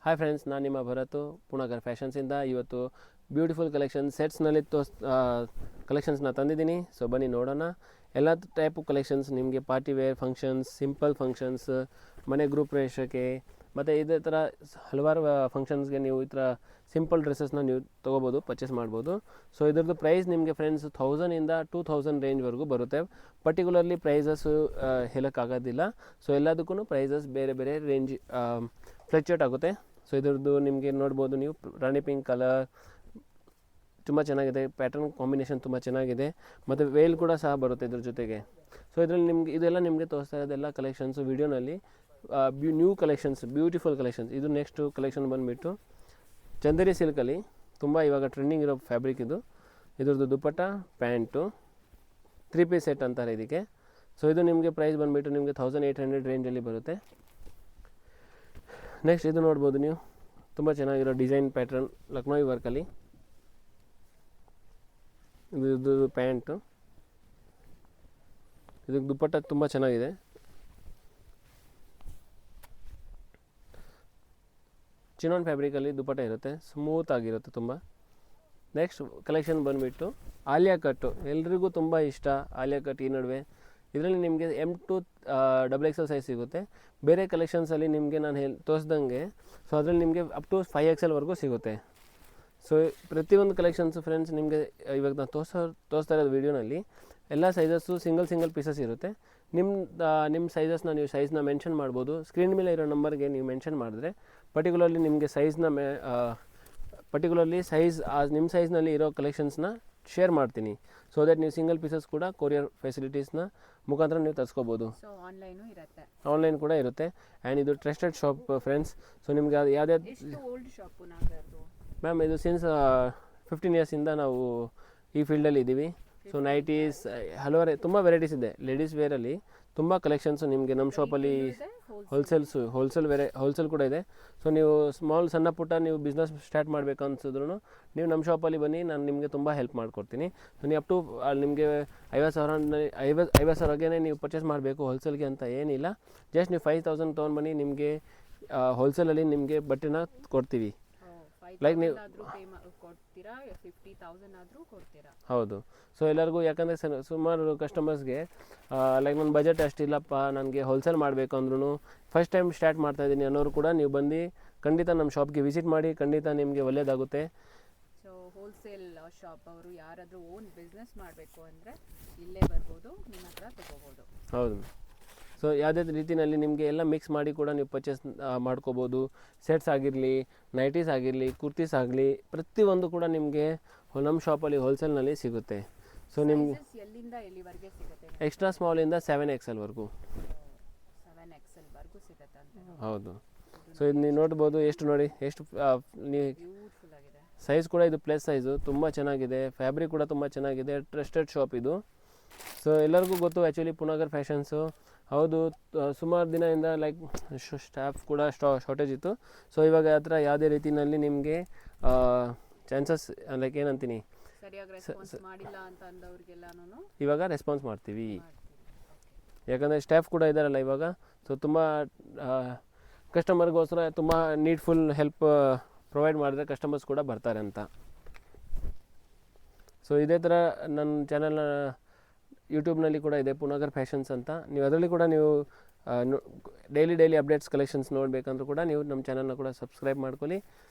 Hi friends, ನಾನು ನಿಮ್ಮ ಭರತ್ ಪುಣಗರ್ ಫ್ಯಾಷನ್ಸಿಂದ ಇವತ್ತು ಬ್ಯೂಟಿಫುಲ್ ಕಲೆಕ್ಷನ್ ಸೆಟ್ಸ್ನಲ್ಲಿ ಕಲೆಕ್ಷನ್ಸ್ನ ತಂದಿದ್ದೀನಿ. ಸೊ ಬನ್ನಿ ನೋಡೋಣ. ಎಲ್ಲ ಟೈಪು ಕಲೆಕ್ಷನ್ಸ್ ನಿಮಗೆ party wear functions, simple functions, ಮನೆ ಗ್ರೂಪ್ ಪ್ರವೇಶಕ್ಕೆ ಮತ್ತು ಇದೇ ಥರ ಹಲವಾರು ಫಂಕ್ಷನ್ಸ್ಗೆ ನೀವು ಈ ಥರ ಸಿಂಪಲ್ ಡ್ರೆಸ್ಸಸ್ನ ನೀವು ತೊಗೋಬೋದು, ಪರ್ಚೇಸ್ ಮಾಡ್ಬೋದು. ಸೊ ಇದ್ರದ್ದು ಪ್ರೈಸ್ ನಿಮಗೆ ಫ್ರೆಂಡ್ಸ್ 1000ಇಂದ 2000 ರೇಂಜ್ವರೆಗೂ ಬರುತ್ತೆ. ಪರ್ಟಿಕ್ಯುಲರ್ಲಿ ಪ್ರೈಸಸ್ಸು ಹೇಳೋಕ್ಕಾಗೋದಿಲ್ಲ. ಸೊ ಎಲ್ಲದಕ್ಕೂ ಪ್ರೈಸಸ್ ಬೇರೆ ಬೇರೆ ರೇಂಜ್ ಫ್ಲಕ್ಚುಯೇಟ್ ಆಗುತ್ತೆ. ಸೊ ಇದ್ರದ್ದು ನಿಮಗೆ ನೋಡ್ಬೋದು, ನೀವು ರಾಣಿ ಪಿಂಕ್ ಕಲರ್ ತುಂಬ ಚೆನ್ನಾಗಿದೆ, ಪ್ಯಾಟರ್ನ್ ಕಾಂಬಿನೇಷನ್ ತುಂಬ ಚೆನ್ನಾಗಿದೆ, ಮತ್ತು ವೇಲ್ ಕೂಡ ಸಹ ಬರುತ್ತೆ ಇದ್ರ ಜೊತೆಗೆ. ಸೊ ಇದರಲ್ಲಿ ನಿಮಗೆ ಇದೆಲ್ಲ ನಿಮಗೆ ತೋರಿಸ್ತಾ ಇರೋದೆಲ್ಲ ಕಲೆಕ್ಷನ್ಸು ವಿಡಿಯೋನಲ್ಲಿ ನ್ಯೂ ಕಲೆಕ್ಷನ್ಸ್, ಬ್ಯೂಟಿಫುಲ್ ಕಲೆಕ್ಷನ್ಸ್. ಇದು ನೆಕ್ಸ್ಟು ಕಲೆಕ್ಷನ್ ಬಂದುಬಿಟ್ಟು ಚಂದೇರಿ ಸಿಲ್ಕಲ್ಲಿ ತುಂಬ ಇವಾಗ ಟ್ರೆಂಡಿಂಗ್ ಇರೋ ಫ್ಯಾಬ್ರಿಕ್ ಇದು. ಇದ್ರದ್ದು ದುಪ್ಪಟ್ಟ, ಪ್ಯಾಂಟು, 3 ಪೀಸ್ ಸೆಟ್ ಅಂತಾರೆ ಇದಕ್ಕೆ. ಸೊ ಇದು ನಿಮಗೆ ಪ್ರೈಸ್ ಬಂದುಬಿಟ್ಟು ನಿಮಗೆ 1800 ರೇಂಜಲ್ಲಿ ಬರುತ್ತೆ. ನೆಕ್ಸ್ಟ್ ಇದು ನೋಡ್ಬೋದು ನೀವು, ತುಂಬ ಚೆನ್ನಾಗಿರೋ ಡಿಸೈನ್ ಪ್ಯಾಟ್ರನ್ ಲಕ್ನೋವಿ ವರ್ಕಲ್ಲಿ. ಇದು ಪ್ಯಾಂಟು, ಇದಕ್ಕೆ ದುಪ್ಪಟ್ಟ ತುಂಬ ಚೆನ್ನಾಗಿದೆ. ಚಿನಾನ್ ಫ್ಯಾಬ್ರಿಕಲ್ಲಿ ದುಪ್ಪಟ್ಟ ಇರುತ್ತೆ, ಸ್ಮೂತ್ ಆಗಿರುತ್ತೆ ತುಂಬ. ನೆಕ್ಸ್ಟ್ ಕಲೆಕ್ಷನ್ ಬಂದುಬಿಟ್ಟು ಆಲಿಯಾ ಕಟ್ಟು. ಎಲ್ರಿಗೂ ತುಂಬ ಇಷ್ಟ ಆಲಿಯಾ ಕಟ್. ಈ ನಡುವೆ ಇದರಲ್ಲಿ ನಿಮಗೆ M to XXL ಸೈಜ್ ಸಿಗುತ್ತೆ. ಬೇರೆ ಕಲೆಕ್ಷನ್ಸಲ್ಲಿ ನಿಮಗೆ ನಾನು ತೋರಿಸ್ದಂಗೆ, ಸೊ ಅದರಲ್ಲಿ ನಿಮಗೆ ಅಪ್ ಟು 5XL ಸಿಗುತ್ತೆ. ಸೊ ಪ್ರತಿಯೊಂದು ಕಲೆಕ್ಷನ್ಸು ಫ್ರೆಂಡ್ಸ್ ನಿಮಗೆ ಇವಾಗ ನಾನು ತೋರಿಸ್ತಾ ಇರೋದು ವೀಡಿಯೋನಲ್ಲಿ ಎಲ್ಲ ಸೈಜಸ್ಸು ಸಿಂಗಲ್ ಪೀಸಸ್ ಇರುತ್ತೆ. ನಿಮ್ಮ ಸೈಜಸ್ನ ನೀವು ಸೈಜ್ನ ಮೆನ್ಷನ್ ಮಾಡ್ಬೋದು. ಸ್ಕ್ರೀನ್ ಮೇಲೆ ಇರೋ ನಂಬರ್ಗೆ ನೀವು ಮೆನ್ಷನ್ ಮಾಡಿದ್ರೆ ಪರ್ಟಿಕ್ಯುಲರ್ಲಿ ನಿಮಗೆ ಪರ್ಟಿಕ್ಯುಲರ್ಲಿ ಸೈಜ್ ನಿಮ್ಮ ಸೈಜ್ನಲ್ಲಿ ಇರೋ ಕಲೆಕ್ಷನ್ಸ್ನ ಶೇರ್ ಮಾಡ್ತೀನಿ. ಸೊ ದಟ್ ನೀವು ಸಿಂಗಲ್ ಪೀಸಸ್ ಕೂಡ ಕೊರಿಯರ್ ಫೆಸಿಲಿಟೀಸ್ನ ಮುಖಾಂತರ ನೀವು ತರಿಸ್ಕೋಬೋದು. ಆನ್ಲೈನ್ ಕೂಡ ಇರುತ್ತೆ. ಆ್ಯಂಡ್ ಇದು ಟ್ರಸ್ಟೆಡ್ ಶಾಪ್ ಫ್ರೆಂಡ್ಸ್. ಸೊ ನಿಮ್ಗೆ ಅದು ಮ್ಯಾಮ್ ಇದು ಸಿನ್ಸ್ 15 ಇಯರ್ಸಿಂದ ನಾವು ಈ ಫೀಲ್ಡಲ್ಲಿ ಇದ್ದೀವಿ. ಸೊ ನೈಟೀಸ್ ಹಲವಾರು ತುಂಬ ವೆರೈಟೀಸ್ ಇದೆ. ಲೇಡೀಸ್ ವೇರಲ್ಲಿ ತುಂಬ ಕಲೆಕ್ಷನ್ಸು ನಿಮಗೆ ನಮ್ಮ ಶಾಪಲ್ಲಿ ಹೋಲ್ಸೇಲ್ ಕೂಡ ಇದೆ. ಸೊ ನೀವು ಸಣ್ಣ ಪುಟ್ಟ ನೀವು ಬಿಸ್ನೆಸ್ ಸ್ಟಾರ್ಟ್ ಮಾಡಬೇಕು ಅನ್ಸಿದ್ರು ನೀವು ನಮ್ಮ ಶಾಪಲ್ಲಿ ಬನ್ನಿ, ನಾನು ನಿಮಗೆ ತುಂಬ ಹೆಲ್ಪ್ ಮಾಡಿಕೊಡ್ತೀನಿ. ಸೊ ನೀವು ಅಪ್ ಟು ನಿಮಗೆ 50,000 ನೀವು ಪರ್ಚೇಸ್ ಮಾಡಬೇಕು ಹೋಲ್ಸೇಲ್ಗೆ ಅಂತ ಏನಿಲ್ಲ. ಜಸ್ಟ್ ನೀವು 5,000 ತೊಗೊಂಡು ಬನ್ನಿ, ನಿಮಗೆ ಹೋಲ್ಸೇಲಲ್ಲಿ ನಿಮಗೆ ಬಟ್ಟೆನ ಕೊಡ್ತೀವಿ. ಲೈಕ್ ನೀವು ಹೌದು. ಸೊ ಎಲ್ಲರಿಗೂ ಯಾಕಂದರೆ ಸುಮಾರು ಕಸ್ಟಮರ್ಸ್ಗೆ ಲೈಕ್ ನನ್ನ ಬಜೆಟ್ ಅಷ್ಟಿಲ್ಲಪ್ಪ, ನನಗೆ ಹೋಲ್ಸೇಲ್ ಮಾಡಬೇಕು ಅಂದ್ರೂ ಫಸ್ಟ್ ಟೈಮ್ ಸ್ಟಾರ್ಟ್ ಮಾಡ್ತಾಯಿದ್ದೀನಿ ಅನ್ನೋರು ಕೂಡ ನೀವು ಬಂದು ಖಂಡಿತ ನಮ್ಮ ಶಾಪ್ಗೆ ವಿಸಿಟ್ ಮಾಡಿ, ಖಂಡಿತ ನಿಮಗೆ ಒಳ್ಳೆಯದಾಗುತ್ತೆ. ಸೊ ಹೋಲ್ಸೇಲ್ ಶಾಪ್ ಅವರು ಯಾರಾದರೂ ಓನ್ ಬಿಸ್ನೆಸ್ ಮಾಡಬೇಕು ಅಂದರೆ ಇಲ್ಲೇ ಬರ್ಬೋದು, ನಿಮ್ಮ ಹತ್ರ ತಗೋಬೋದು. ಹೌದು. ಸೊ ಯಾವುದೇ ರೀತಿಯಲ್ಲಿ ನಿಮಗೆ ಎಲ್ಲ ಮಿಕ್ಸ್ ಮಾಡಿ ಕೂಡ ನೀವು ಪರ್ಚೇಸ್ ಮಾಡ್ಕೋಬೋದು. ಸೆಟ್ಸ್ ಆಗಿರಲಿ, ನೈಟೀಸ್ ಆಗಿರಲಿ, ಕುರ್ತೀಸ್ ಆಗಲಿ, ಪ್ರತಿಯೊಂದು ಕೂಡ ನಿಮಗೆ ನಮ್ಮ ಶಾಪಲ್ಲಿ ಹೋಲ್ಸೇಲ್ನಲ್ಲಿ ಸಿಗುತ್ತೆ. ಸೊ ನಿಮಗೆ ಎಲ್ಲಿಂದ ಎಲ್ಲಿವರೆಗೆ ಸಿಗುತ್ತೆ? ಎಕ್ಸ್ಟ್ರಾ ಸ್ಮಾಲಿಂದ 7XL 7XL ಸಿಗುತ್ತೆ ಅಂತ. ಹೌದು. ಸೊ ಇದು ನೀವು ನೋಡ್ಬೋದು, ಎಷ್ಟು ಸೈಜ್ ಕೂಡ ಇದು ಪ್ಲಸ್ ಸೈಜು, ತುಂಬ ಚೆನ್ನಾಗಿದೆ. ಫ್ಯಾಬ್ರಿಕ್ ಕೂಡ ತುಂಬ ಚೆನ್ನಾಗಿದೆ. ಟ್ರಸ್ಟೆಡ್ ಶಾಪ್ ಇದು. ಸೊ ಎಲ್ಲರಿಗೂ ಗೊತ್ತು ಆ್ಯಕ್ಚುಲಿ ಪುಣಗರ್ ಫ್ಯಾಷನ್ಸು. ಹೌದು, ಸುಮಾರು ದಿನದಿಂದ ಲೈಕ್ ಸ್ಟಾಫ್ ಕೂಡ ಶಾರ್ಟೇಜ್ ಇತ್ತು. ಸೊ ಇವಾಗ ಆ ಥರ ಯಾವುದೇ ರೀತಿಯಲ್ಲಿ ನಿಮಗೆ ಚಾನ್ಸಸ್ ಲೈಕ್ ಏನಂತೀನಿ, ಇವಾಗ ರೆಸ್ಪಾನ್ಸ್ ಮಾಡ್ತೀವಿ. ಯಾಕಂದರೆ ಸ್ಟಾಫ್ ಕೂಡ ಇದ್ದಾರಲ್ಲ ಇವಾಗ. ಸೊ ತುಂಬ ಕಸ್ಟಮರ್ಗೋಸ್ಕರ ತುಂಬ ನೀಡ್ಫುಲ್ ಹೆಲ್ಪ್ ಪ್ರೊವೈಡ್ ಮಾಡಿದ್ರೆ ಕಸ್ಟಮರ್ಸ್ ಕೂಡ ಬರ್ತಾರೆ ಅಂತ. ಸೊ ಇದೇ ಥರ ನನ್ನ ಚಾನಲ್ನ ಯೂಟ್ಯೂಬ್ನಲ್ಲಿ ಕೂಡ ಇದೆ, ಪುಣಗರ್ ಫ್ಯಾಷನ್ಸ್ ಅಂತ. ನೀವು ಅದರಲ್ಲಿ ಕೂಡ ನೀವು ಡೈಲಿ ಅಪ್ಡೇಟ್ಸ್ ಕಲೆಕ್ಷನ್ಸ್ ನೋಡಬೇಕಂದ್ರೂ ಕೂಡ ನೀವು ನಮ್ಮ ಚಾನಲ್ನ ಕೂಡ ಸಬ್ಸ್ಕ್ರೈಬ್ ಮಾಡ್ಕೊಳ್ಳಿ.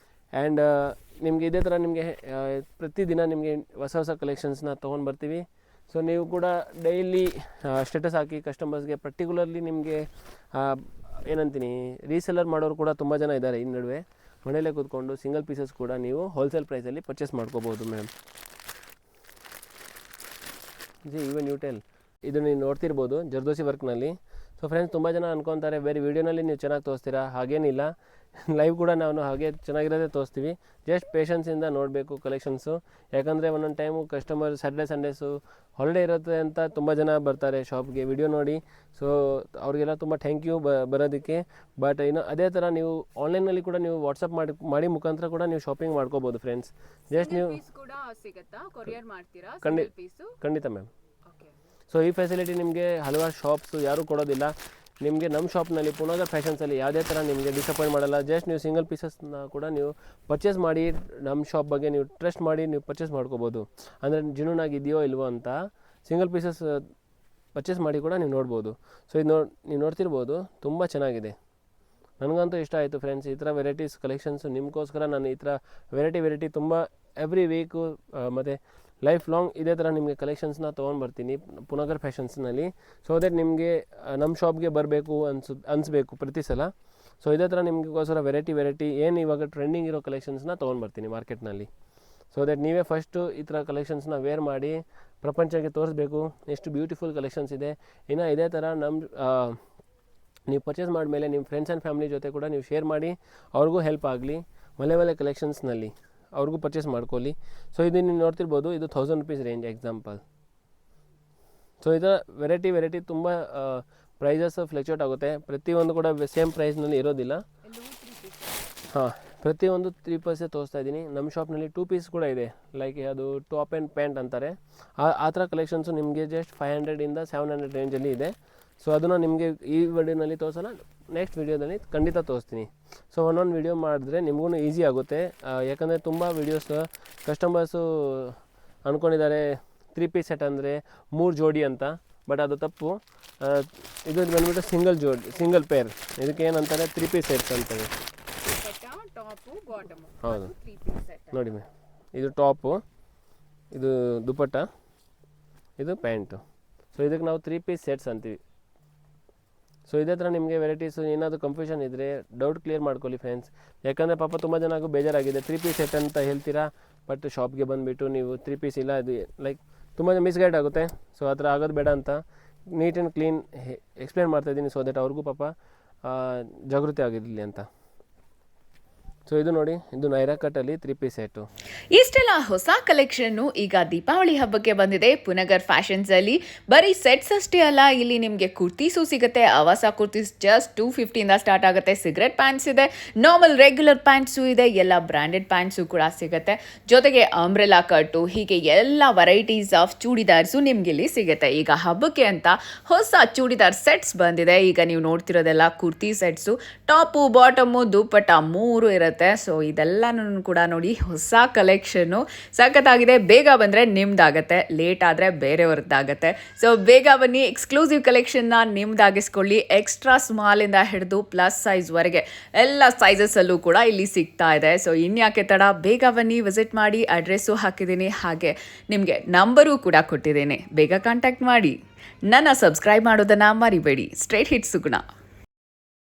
ಆ್ಯಂಡ್ ನಿಮಗೆ ಇದೇ ಥರ ನಿಮಗೆ ಪ್ರತಿದಿನ ನಿಮಗೆ ಹೊಸ ಕಲೆಕ್ಷನ್ಸ್ನ ತೊಗೊಂಡು ಬರ್ತೀವಿ. ಸೊ ನೀವು ಕೂಡ ಡೈಲಿ ಸ್ಟೇಟಸ್ ಹಾಕಿ ಕಸ್ಟಮರ್ಸ್ಗೆ, ಪರ್ಟಿಕ್ಯುಲರ್ಲಿ ನಿಮಗೆ ಏನಂತೀನಿ ರೀಸೆಲ್ಲರ್ ಮಾಡೋರು ಕೂಡ ತುಂಬ ಜನ ಇದ್ದಾರೆ ಈ ನಡುವೆ. ಮನೆಯಲ್ಲೇ ಕೂತ್ಕೊಂಡು ಸಿಂಗಲ್ ಪೀಸಸ್ ಕೂಡ ನೀವು ಹೋಲ್ಸೇಲ್ ಪ್ರೈಸಲ್ಲಿ ಪರ್ಚೇಸ್ ಮಾಡ್ಕೋಬೋದು ಮೇಡಮ್. ಈವನ್ ಯೂಟೆಲ್ ಇದು ನೀವು ನೋಡ್ತಿರ್ಬೋದು ಜರ್ದೋಸಿ ವರ್ಕ್ನಲ್ಲಿ. ಸೊ ಫ್ರೆಂಡ್ಸ್ ತುಂಬ ಜನ ಅನ್ಕೊತಾರೆ ಬೇರೆ ವೀಡಿಯೋನಲ್ಲಿ ನೀವು ಚೆನ್ನಾಗಿ ತೋರಿಸ್ತೀರಾ, ಹಾಗೇನಿಲ್ಲ. ಲೈವ್ ಕೂಡ ನಾವು ಹಾಗೆ ಚೆನ್ನಾಗಿರೋದೇ ತೋರಿಸ್ತೀವಿ. ಜಸ್ಟ್ ಪೇಷನ್ಸಿಂದ ನೋಡಬೇಕು ಕಲೆಕ್ಷನ್ಸು. ಯಾಕಂದರೆ ಒಂದೊಂದು time customer Saturday Sundays holiday ಇರುತ್ತೆ ಅಂತ ತುಂಬ ಜನ ಬರ್ತಾರೆ ಶಾಪ್ಗೆ ವಿಡಿಯೋ ನೋಡಿ. ಸೊ ಅವ್ರಿಗೆಲ್ಲ ತುಂಬ ಥ್ಯಾಂಕ್ ಯು ಬರೋದಕ್ಕೆ. ಬಟ್ ಇನ್ನು ಅದೇ ಥರ ನೀವು ಆನ್ಲೈನಲ್ಲಿ ಕೂಡ ನೀವು ವಾಟ್ಸಪ್ ಮಾಡಿ ಮುಖಾಂತರ ಕೂಡ ನೀವು ಶಾಪಿಂಗ್ ಮಾಡ್ಕೋಬೋದು ಫ್ರೆಂಡ್ಸ್. ಜಸ್ಟ್ ನೀವು ಖಂಡಿತ ಮ್ಯಾಮ್. ಸೊ ಈ ಫೆಸಿಲಿಟಿ ನಿಮಗೆ ಹಲವಾರು ಶಾಪ್ಸು ಯಾರೂ ಕೊಡೋದಿಲ್ಲ. ನಿಮಗೆ ನಮ್ಮ ಶಾಪ್ನಲ್ಲಿ ಪುನಗರ್ ಫ್ಯಾಷನ್ಸಲ್ಲಿ ಯಾವುದೇ ಥರ ನಿಮಗೆ ಡಿಸಪಾಯಿಂಟ್ ಮಾಡಲ್ಲ. ಜಸ್ಟ್ ನೀವು ಸಿಂಗಲ್ ಪೀಸಸ್ನ ಕೂಡ ನೀವು ಪರ್ಚೇಸ್ ಮಾಡಿ ನಮ್ಮ ಶಾಪ್ ಬಗ್ಗೆ ನೀವು ಟ್ರಸ್ಟ್ ಮಾಡಿ ನೀವು ಪರ್ಚೇಸ್ ಮಾಡ್ಕೋಬೋದು. ಅಂದರೆ ಜೆನ್ಯೂನ್ ಆಗಿದೆಯೋ ಇಲ್ವೋ ಅಂತ ಸಿಂಗಲ್ ಪೀಸಸ್ ಪರ್ಚೇಸ್ ಮಾಡಿ ಕೂಡ ನೀವು ನೋಡ್ಬೋದು. ಸೊ ಇದು ನೀವು ನೋಡ್ತಿರ್ಬೋದು, ತುಂಬ ಚೆನ್ನಾಗಿದೆ. ನನಗಂತೂ ಇಷ್ಟ ಆಯಿತು ಫ್ರೆಂಡ್ಸ್. ಈ ಥರ ವೆರೈಟೀಸ್ ಕಲೆಕ್ಷನ್ಸು ನಿಮಗೋಸ್ಕರ ನಾನು ಈ ಥರ ವೆರೈಟಿ ತುಂಬ ಎವ್ರಿ ವೀಕು ಮತ್ತು ಲೈಫ್ ಲಾಂಗ್ ಇದೇ ಥರ ನಿಮಗೆ ಕಲೆಕ್ಷನ್ಸ್ನ ತೊಗೊಂಡು ಬರ್ತೀನಿ ಪುನಗರ್ ಫ್ಯಾಷನ್ಸ್ನಲ್ಲಿ. ಸೊ ದಟ್ ನಿಮಗೆ ನಮ್ಮ ಶಾಪ್ಗೆ ಬರಬೇಕು ಅನಿಸ್ಬೇಕು ಪ್ರತಿ ಸಲ. ಸೊ ಇದೇ ಥರ ನಿಮಗೋಸ್ಕರ ವೆರೈಟಿ ಏನು ಇವಾಗ ಟ್ರೆಂಡಿಂಗ್ ಇರೋ ಕಲೆಕ್ಷನ್ಸ್ನ ತೊಗೊಂಡು ಬರ್ತೀನಿ ಮಾರ್ಕೆಟ್ನಲ್ಲಿ. ಸೊ ದಟ್ ನೀವೇ ಫಸ್ಟು ಈ ಥರ ಕಲೆಕ್ಷನ್ಸ್ನ ವೇರ್ ಮಾಡಿ ಪ್ರಪಂಚಕ್ಕೆ ತೋರಿಸ್ಬೇಕು ಎಷ್ಟು ಬ್ಯೂಟಿಫುಲ್ ಕಲೆಕ್ಷನ್ಸ್ ಇದೆ. ಇನ್ನು ಇದೇ ಥರ ನೀವು ಪರ್ಚೇಸ್ ಮಾಡಿದ್ಮೇಲೆ ನಿಮ್ಮ ಫ್ರೆಂಡ್ಸ್ ಆ್ಯಂಡ್ ಫ್ಯಾಮಿಲಿ ಜೊತೆ ಕೂಡ ನೀವು ಶೇರ್ ಮಾಡಿ ಅವ್ರಿಗೂ ಹೆಲ್ಪ್ ಆಗಲಿ. ಒಳ್ಳೆ ಕಲೆಕ್ಷನ್ಸ್ನಲ್ಲಿ ಅವ್ರಿಗೂ ಪರ್ಚೇಸ್ ಮಾಡ್ಕೊಳ್ಳಿ. ಸೊ ಇದು ನೀವು ನೋಡ್ತಿರ್ಬೋದು, ಇದು 1000 rupees ರೇಂಜ್ ಎಕ್ಸಾಂಪಲ್. ಸೊ ಇದರ ವೆರೈಟಿ ತುಂಬ ಪ್ರೈಸಸ್ ಫ್ಲಕ್ಚುಯೇಟ್ ಆಗುತ್ತೆ. ಪ್ರತಿಯೊಂದು ಕೂಡ ಸೇಮ್ ಪ್ರೈಸ್ನಲ್ಲಿ ಇರೋದಿಲ್ಲ. ಹಾಂ, ಪ್ರತಿಯೊಂದು 3 ಪೀಸೇ ತೋರಿಸ್ತಾ ಇದ್ದೀನಿ. ನಮ್ಮ ಶಾಪ್ನಲ್ಲಿ 2 ಪೀಸ್ ಕೂಡ ಇದೆ, ಲೈಕ್ ಅದು ಟಾಪ್ ಆ್ಯಂಡ್ ಪ್ಯಾಂಟ್ ಅಂತಾರೆ. ಆ ಥರ ಕಲೆಕ್ಷನ್ಸು ನಿಮಗೆ ಜಸ್ಟ್ 500 - 700 ರೇಂಜಲ್ಲಿ ಇದೆ. ಸೊ ಅದನ್ನು ನಿಮಗೆ ಈ ವಿಡಿಯೋನಲ್ಲಿ ತೋರಿಸೋಣ, ನೆಕ್ಸ್ಟ್ ವಿಡಿಯೋದಲ್ಲಿ ಖಂಡಿತ ತೋರಿಸ್ತೀನಿ. ಸೊ ಒಂದೊಂದು ವಿಡಿಯೋ ಮಾಡಿದ್ರೆ ನಿಮಗೂ ಈಸಿ ಆಗುತ್ತೆ. ಯಾಕಂದರೆ ತುಂಬ ವೀಡಿಯೋಸ್ ಕಸ್ಟಮರ್ಸು ಅಂದ್ಕೊಂಡಿದ್ದಾರೆ 3 ಪೀಸ್ ಸೆಟ್ ಅಂದರೆ 3 ಜೋಡಿ ಅಂತ. ಬಟ್ ಅದು ತಪ್ಪು. ಇದು ಬಂದುಬಿಟ್ಟು ಸಿಂಗಲ್ ಪೇರ್. ಇದಕ್ಕೆ ಏನಂತಾರೆ 3 ಪೀಸ್ ಸೆಟ್ಸ್ ಅಂತಾರೆ. ಹೌದು, ನೋಡಿ ಇದು ಟಾಪು, ಇದು ದುಪಟ್ಟ, ಇದು ಪ್ಯಾಂಟು. ಸೊ ಇದಕ್ಕೆ ನಾವು 3 ಪೀಸ್ ಸೆಟ್ಸ್ ಅಂತೀವಿ. ಸೊ ಇದೇ ಥರ ನಿಮಗೆ ವೆರೈಟೀಸು ಏನಾದರೂ ಕನ್ಫ್ಯೂಷನ್ ಇದ್ದರೆ ಡೌಟ್ ಕ್ಲಿಯರ್ ಮಾಡ್ಕೊಳ್ಳಿ ಫ್ರೆಂಡ್ಸ್. ಯಾಕಂದರೆ ಪಾಪ ತುಂಬ ಜನಗೂ ಬೇಜಾರಾಗಿದೆ, 3 ಪೀಸ್ ಸೆಟ್ ಅಂತ ಹೇಳ್ತೀರಾ ಬಟ್ ಶಾಪ್ಗೆ ಬಂದುಬಿಟ್ಟು ನೀವು 3 ಪೀಸ್ ಇಲ್ಲ, ಅದು ಲೈಕ್ ತುಂಬ ಮಿಸ್ಗೈಡ್ ಆಗುತ್ತೆ. ಸೊ ಆ ಥರ ಆಗೋದು ಬೇಡ ಅಂತ ನೀಟ್ ಆ್ಯಂಡ್ ಕ್ಲೀನ್ ಎಕ್ಸ್ಪ್ಲೇನ್ ಮಾಡ್ತಾಯಿದ್ದೀನಿ. ಸೊ ದಟ್ ಅವ್ರಿಗೂ ಪಾಪ ಜಾಗೃತಿ ಆಗಿರಲಿ ಅಂತ. ಸೊ ಇದು ನೋಡಿ, ಇದು ನೈರಾ ಕಟ್ಟಲ್ಲಿ 3 ಪೀಸ್ ಸೆಟ್ಟು. ಇಷ್ಟೆಲ್ಲ ಹೊಸ ಕಲೆಕ್ಷನ್ನು ಈಗ ದೀಪಾವಳಿ ಹಬ್ಬಕ್ಕೆ ಬಂದಿದೆ ಪುನಗರ್ ಫ್ಯಾಷನ್ಸ್ ಅಲ್ಲಿ. ಬರೀ ಸೆಟ್ಸ್ ಅಷ್ಟೇ ಅಲ್ಲ, ಇಲ್ಲಿ ನಿಮಗೆ ಕುರ್ತೀಸು ಸಿಗುತ್ತೆ. ಆವಾಸ ಕುರ್ತೀಸ್ ಜಸ್ಟ್ 250 ಇಂದ ಸ್ಟಾರ್ಟ್ ಆಗುತ್ತೆ. ಸಿಗರೆಟ್ ಪ್ಯಾಂಟ್ಸ್ ಇದೆ, ನಾರ್ಮಲ್ ರೆಗ್ಯುಲರ್ ಪ್ಯಾಂಟ್ಸು ಇದೆ, ಎಲ್ಲ ಬ್ರ್ಯಾಂಡೆಡ್ ಪ್ಯಾಂಟ್ಸು ಕೂಡ ಸಿಗುತ್ತೆ. ಜೊತೆಗೆ ಅಂಬ್ರೆಲಾ ಕಟ್ಟು, ಹೀಗೆ ಎಲ್ಲ ವೆರೈಟೀಸ್ ಆಫ್ ಚೂಡಿದಾರ್ಸು ನಿಮ್ಗೆ ಇಲ್ಲಿ ಸಿಗುತ್ತೆ. ಈಗ ಹಬ್ಬಕ್ಕೆ ಅಂತ ಹೊಸ ಚೂಡಿದಾರ್ ಸೆಟ್ಸ್ ಬಂದಿದೆ. ಈಗ ನೀವು ನೋಡ್ತಿರೋದೆಲ್ಲ ಕುರ್ತಿ ಸೆಟ್ಸು, ಟಾಪು ಬಾಟಮು ದುಪ್ಪಟ್ಟ 3 ಇರುತ್ತೆ. ಸೊ ಇದೆಲ್ಲನೂ ಕೂಡ ನೋಡಿ, ಹೊಸ ಕಲೆಕ್ಷನ್ನು ಸಖತ್ತಾಗಿದೆ. ಬೇಗ ಬಂದರೆ ನಿಮ್ದಾಗತ್ತೆ, ಲೇಟ್ ಆದರೆ ಬೇರೆಯವ್ರದ್ದಾಗತ್ತೆ. ಸೊ ಬೇಗ ಬನ್ನಿ, ಎಕ್ಸ್ಕ್ಲೂಸಿವ್ ಕಲೆಕ್ಷನ್ನ ನಿಮ್ದಾಗಿಸ್ಕೊಳ್ಳಿ. ಎಕ್ಸ್ಟ್ರಾ ಸ್ಮಾಲಿಂದ ಹಿಡಿದು ಪ್ಲಸ್ ಸೈಜ್ವರೆಗೆ ಎಲ್ಲ ಸೈಜಸ್ಸಲ್ಲೂ ಕೂಡ ಇಲ್ಲಿ ಸಿಗ್ತಾ ಇದೆ. ಸೊ ಇನ್ಯಾಕೆ ತಡ, ಬೇಗ ಬನ್ನಿ, ವಿಸಿಟ್ ಮಾಡಿ. ಅಡ್ರೆಸ್ಸು ಹಾಕಿದ್ದೀನಿ, ಹಾಗೆ ನಿಮಗೆ ನಂಬರು ಕೂಡ ಕೊಟ್ಟಿದ್ದೀನಿ. ಬೇಗ ಕಾಂಟ್ಯಾಕ್ಟ್ ಮಾಡಿ. ನನ್ನ ಸಬ್ಸ್ಕ್ರೈಬ್ ಮಾಡೋದನ್ನು ಮರಿಬೇಡಿ. ಸ್ಟ್ರೇಟ್ ಹಿಟ್ಸ್ ಗುಣ.